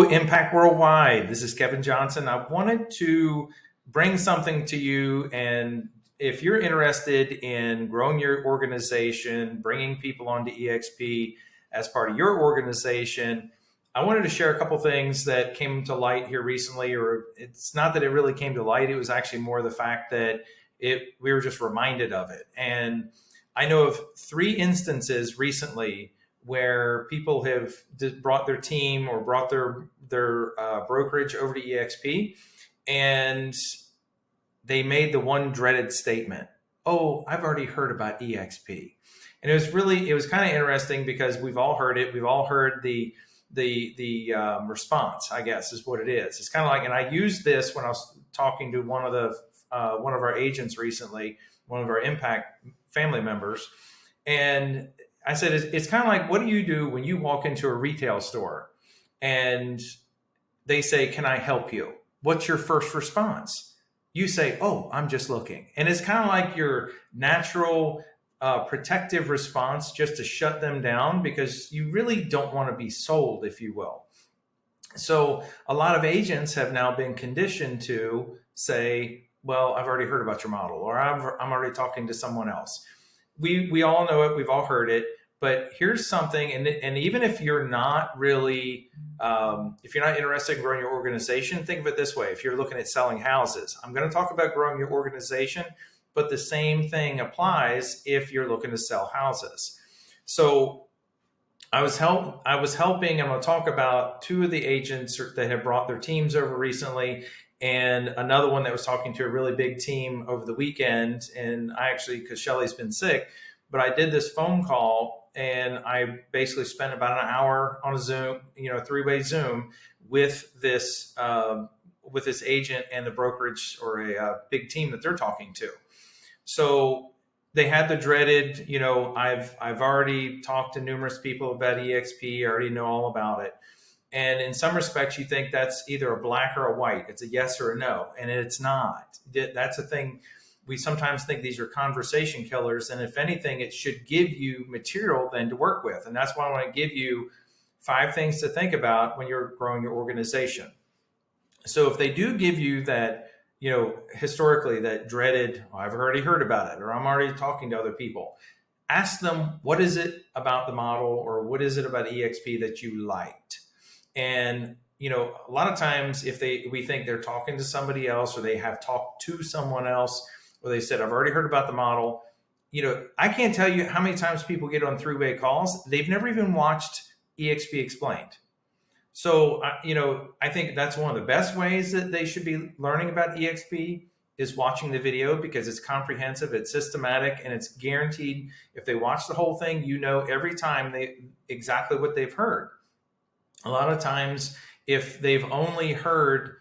Impact Worldwide. This is Kevin Johnson. I wanted to bring something to you. And if you're interested in growing your organization, bringing people onto EXP as part of your organization, I wanted to share a couple things that came to light here recently, or it's not that it really came to light. It was actually more the fact that we were just reminded of it. And I know of 3 instances recently where people have brought their team or brought their brokerage over to EXP, and they made the one dreaded statement, "Oh, I've already heard about EXP." And it was kind of interesting because we've all heard it. We've all heard the response, I guess, is what it is. It's kind of like, and I used this when I was talking to one of our agents recently, one of our impact family members, and I said, it's kind of like, what do you do when you walk into a retail store and they say, "Can I help you?" What's your first response? You say, "Oh, I'm just looking." And it's kind of like your natural protective response, just to shut them down, because you really don't want to be sold, if you will. So a lot of agents have now been conditioned to say, "Well, I've already heard about your model," or I'm already talking to someone else. We all know it. We've all heard it. But here's something, and even if you're not really, if you're not interested in growing your organization, think of it this way. If you're looking at selling houses, I'm going to talk about growing your organization, but the same thing applies if you're looking to sell houses. So I was helping, I'm going to talk about 2 of the agents that have brought their teams over recently, and another one that was talking to a really big team over the weekend. And I actually, because Shelly's been sick, but I did this phone call, and I basically spent about an hour on a Zoom, 3-way Zoom with this agent and the brokerage, or a big team that they're talking to. So they had the dreaded, I've already talked to numerous people about EXP. I already know all about it. And in some respects, you think that's either a black or a white. It's a yes or a no. And it's not. That's the thing. We sometimes think these are conversation killers. And if anything, it should give you material then to work with. And that's why I want to give you 5 things to think about when you're growing your organization. So if they do give you that, historically, that dreaded, "I've already heard about it," or "I'm already talking to other people," ask them, what is it about the model, or what is it about EXP that you liked? And, a lot of times we think they're talking to somebody else, or they have talked to someone else, or they said, "I've already heard about the model." I can't tell you how many times people get on 3-way calls. They've never even watched EXP Explained. So, I think that's one of the best ways that they should be learning about EXP, is watching the video, because it's comprehensive, it's systematic, and it's guaranteed. If they watch the whole thing, every time exactly what they've heard. A lot of times, if they've only heard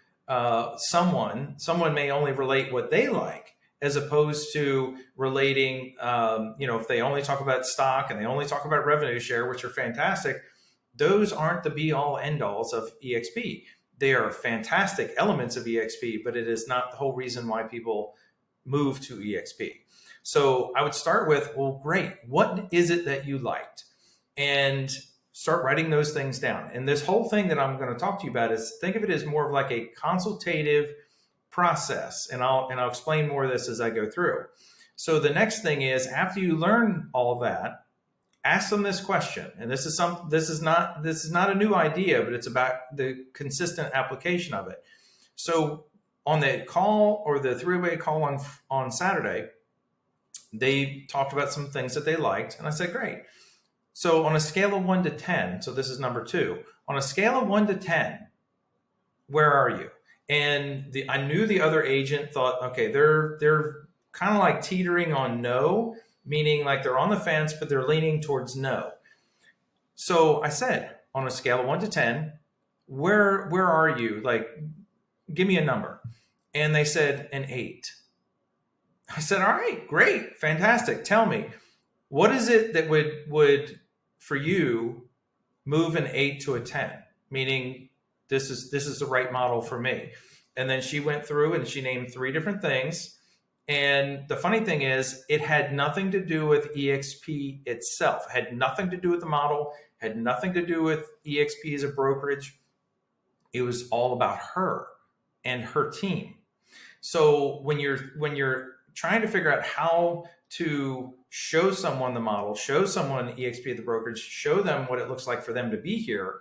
someone may only relate what they like, as opposed to relating, if they only talk about stock and they only talk about revenue share, which are fantastic, those aren't the be-all end-alls of EXP. They are fantastic elements of EXP, but it is not the whole reason why people move to EXP. So I would start with, well, great. What is it that you liked? And start writing those things down. And this whole thing that I'm going to talk to you about is, think of it as more of like a consultative process. And I'll explain more of this as I go through. So the next thing is, after you learn all that, ask them this question. And this is not a new idea, but it's about the consistent application of it. So on the call, or the 3-way call on Saturday, they talked about some things that they liked. And I said, great. So on a scale of 1 to 10, so this is number 2, on a scale of 1 to 10, where are you? And I knew the other agent thought, okay, they're kind of like teetering on no, meaning like they're on the fence, but they're leaning towards no. So I said, on a scale of 1 to 10, where are you? Like, give me a number. And they said an 8. I said, all right, great, fantastic. Tell me, what is it that would for you move an 8 to a 10? Meaning this is the right model for me. And then she went through and she named 3 different things. And the funny thing is, it had nothing to do with EXP itself, had nothing to do with the model, had nothing to do with EXP as a brokerage. It was all about her and her team. So when you're trying to figure out how to show someone the model, show someone EXP at the brokerage, show them what it looks like for them to be here,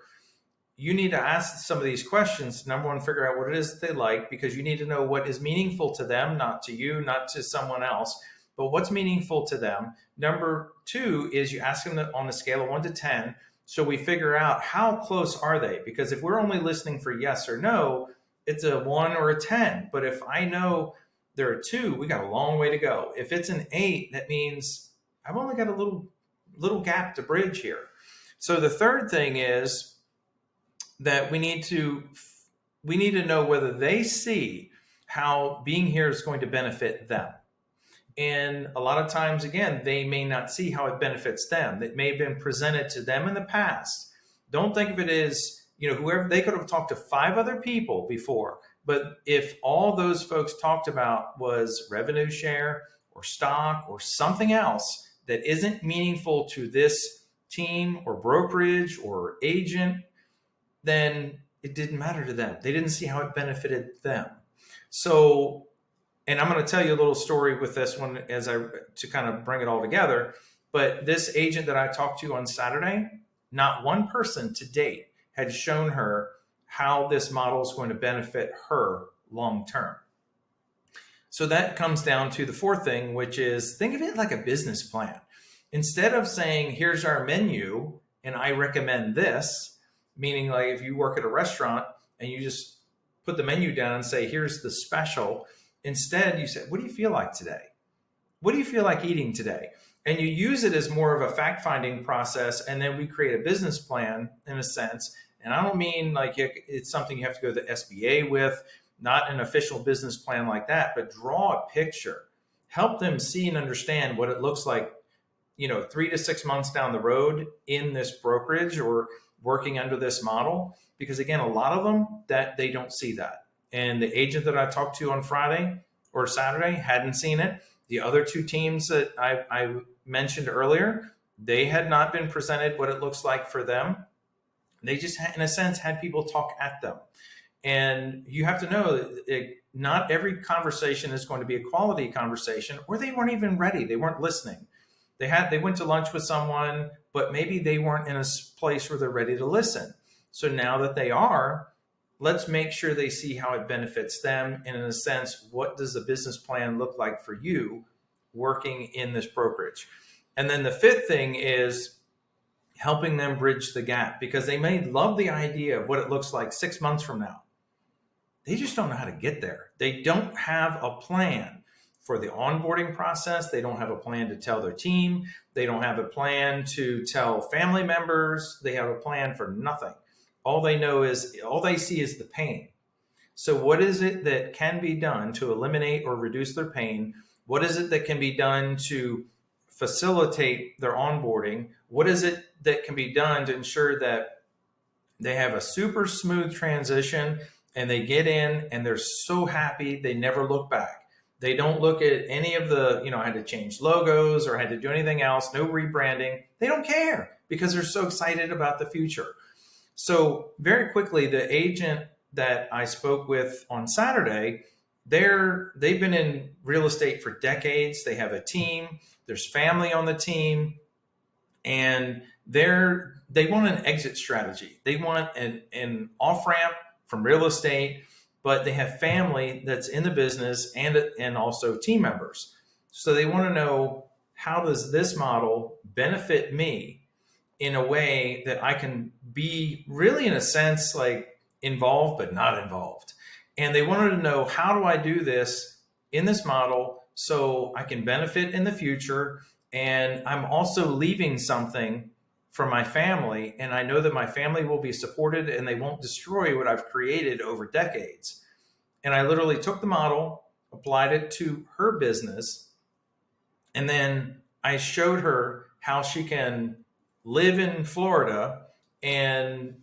you need to ask some of these questions. Number one, figure out what it is that they like, because you need to know what is meaningful to them, not to you, not to someone else, but what's meaningful to them. Number two is you ask them on a scale of 1 to 10. So we figure out how close are they? Because if we're only listening for yes or no, it's a 1 or a 10. But if I know they're a 2, we got a long way to go. If it's an 8, that means I've only got a little gap to bridge here. So the third thing is that we need to know whether they see how being here is going to benefit them. And a lot of times, again, they may not see how it benefits them. It may have been presented to them in the past. Don't think of it as, whoever, they could have talked to 5 other people before. But if all those folks talked about was revenue share or stock or something else that isn't meaningful to this team or brokerage or agent, then it didn't matter to them. They didn't see how it benefited them. So, and I'm going to tell you a little story with this one to kind of bring it all together. But this agent that I talked to on Saturday, not one person to date had shown her how this model is going to benefit her long term. So that comes down to the fourth thing, which is think of it like a business plan. Instead of saying, here's our menu and I recommend this, meaning like if you work at a restaurant and you just put the menu down and say, here's the special. Instead, you say, what do you feel like today? What do you feel like eating today? And you use it as more of a fact-finding process. And then we create a business plan in a sense. And I don't mean like it's something you have to go to the SBA with, not an official business plan like that, but draw a picture. Help them see and understand what it looks like, 3 to 6 months down the road in this brokerage or working under this model. Because again, a lot of them that they don't see that. And the agent that I talked to on Friday or Saturday hadn't seen it. The other 2 teams that I mentioned earlier, they had not been presented what it looks like for them. They just, in a sense, had people talk at them. And you have to know that not every conversation is going to be a quality conversation, or they weren't even ready. They weren't listening. They went to lunch with someone, but maybe they weren't in a place where they're ready to listen. So now that they are, let's make sure they see how it benefits them. And in a sense, what does the business plan look like for you working in this brokerage? And then the fifth thing is helping them bridge the gap, because they may love the idea of what it looks like 6 months from now. They just don't know how to get there. They don't have a plan for the onboarding process. They don't have a plan to tell their team. They don't have a plan to tell family members. They have a plan for nothing. All they see is the pain. So what is it that can be done to eliminate or reduce their pain? What is it that can be done to facilitate their onboarding? What is it that can be done to ensure that they have a super smooth transition and they get in and they're so happy they never look back? They don't look at any of the, I had to change logos or I had to do anything else, no rebranding. They don't care because they're so excited about the future. So very quickly, the agent that I spoke with on Saturday, they've been in real estate for decades. They have a team. There's family on the team, and they want an exit strategy. They want an off-ramp from real estate, but they have family that's in the business and also team members. So they want to know, how does this model benefit me in a way that I can be really, in a sense, like involved, but not involved. And they wanted to know, how do I do this in this model so I can benefit in the future? And I'm also leaving something for my family. And I know that my family will be supported and they won't destroy what I've created over decades. And I literally took the model, applied it to her business. And then I showed her how she can live in Florida and,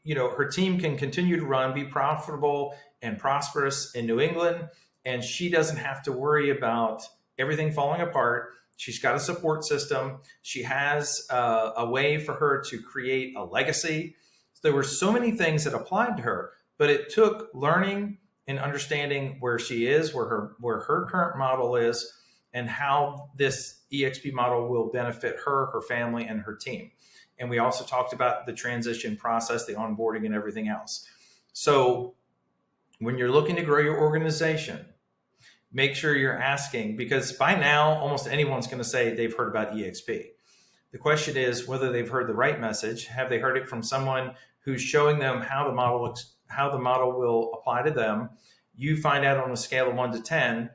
her team can continue to run, be profitable and prosperous in New England. And she doesn't have to worry about everything falling apart. She's got a support system. She has a way for her to create a legacy. There were so many things that applied to her, but it took learning and understanding where she is, where her current model is, and how this EXP model will benefit her, her family, and her team. And we also talked about the transition process, the onboarding, and everything else. So when you're looking to grow your organization, make sure you're asking, because by now, almost anyone's going to say they've heard about EXP. The question is whether they've heard the right message. Have they heard it from someone who's showing them how the model will apply to them? You find out on a scale of 1 to 10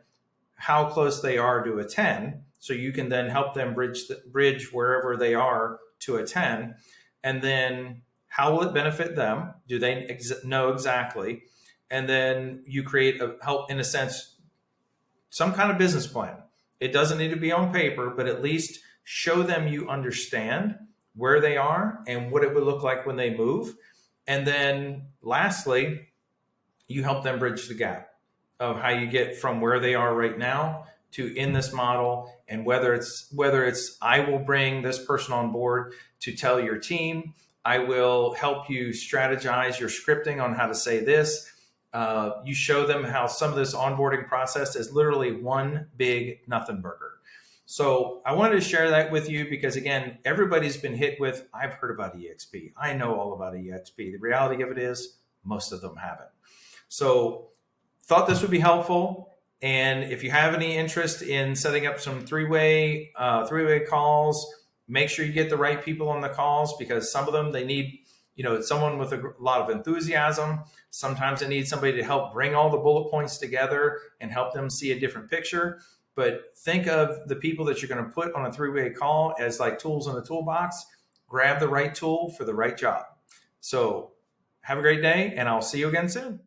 how close they are to a 10, so you can then help them bridge wherever they are to a 10. And then how will it benefit them? Do they know exactly? And then you create in a sense, some kind of business plan. It doesn't need to be on paper, but at least show them you understand where they are and what it would look like when they move. And then lastly, you help them bridge the gap of how you get from where they are right now to in this model. And whether it's I will bring this person on board to tell your team, I will help you strategize your scripting on how to say this. You show them how some of this onboarding process is literally one big nothing burger. So I wanted to share that with you because, again, everybody's been hit with, I've heard about EXP. I know all about EXP. The reality of it is most of them haven't. So thought this would be helpful. And if you have any interest in setting up some three-way calls, make sure you get the right people on the calls, because some of them, they need, someone with a lot of enthusiasm. Sometimes they need somebody to help bring all the bullet points together and help them see a different picture. But think of the people that you're going to put on a three-way call as like tools in the toolbox. Grab the right tool for the right job. So have a great day, and I'll see you again soon.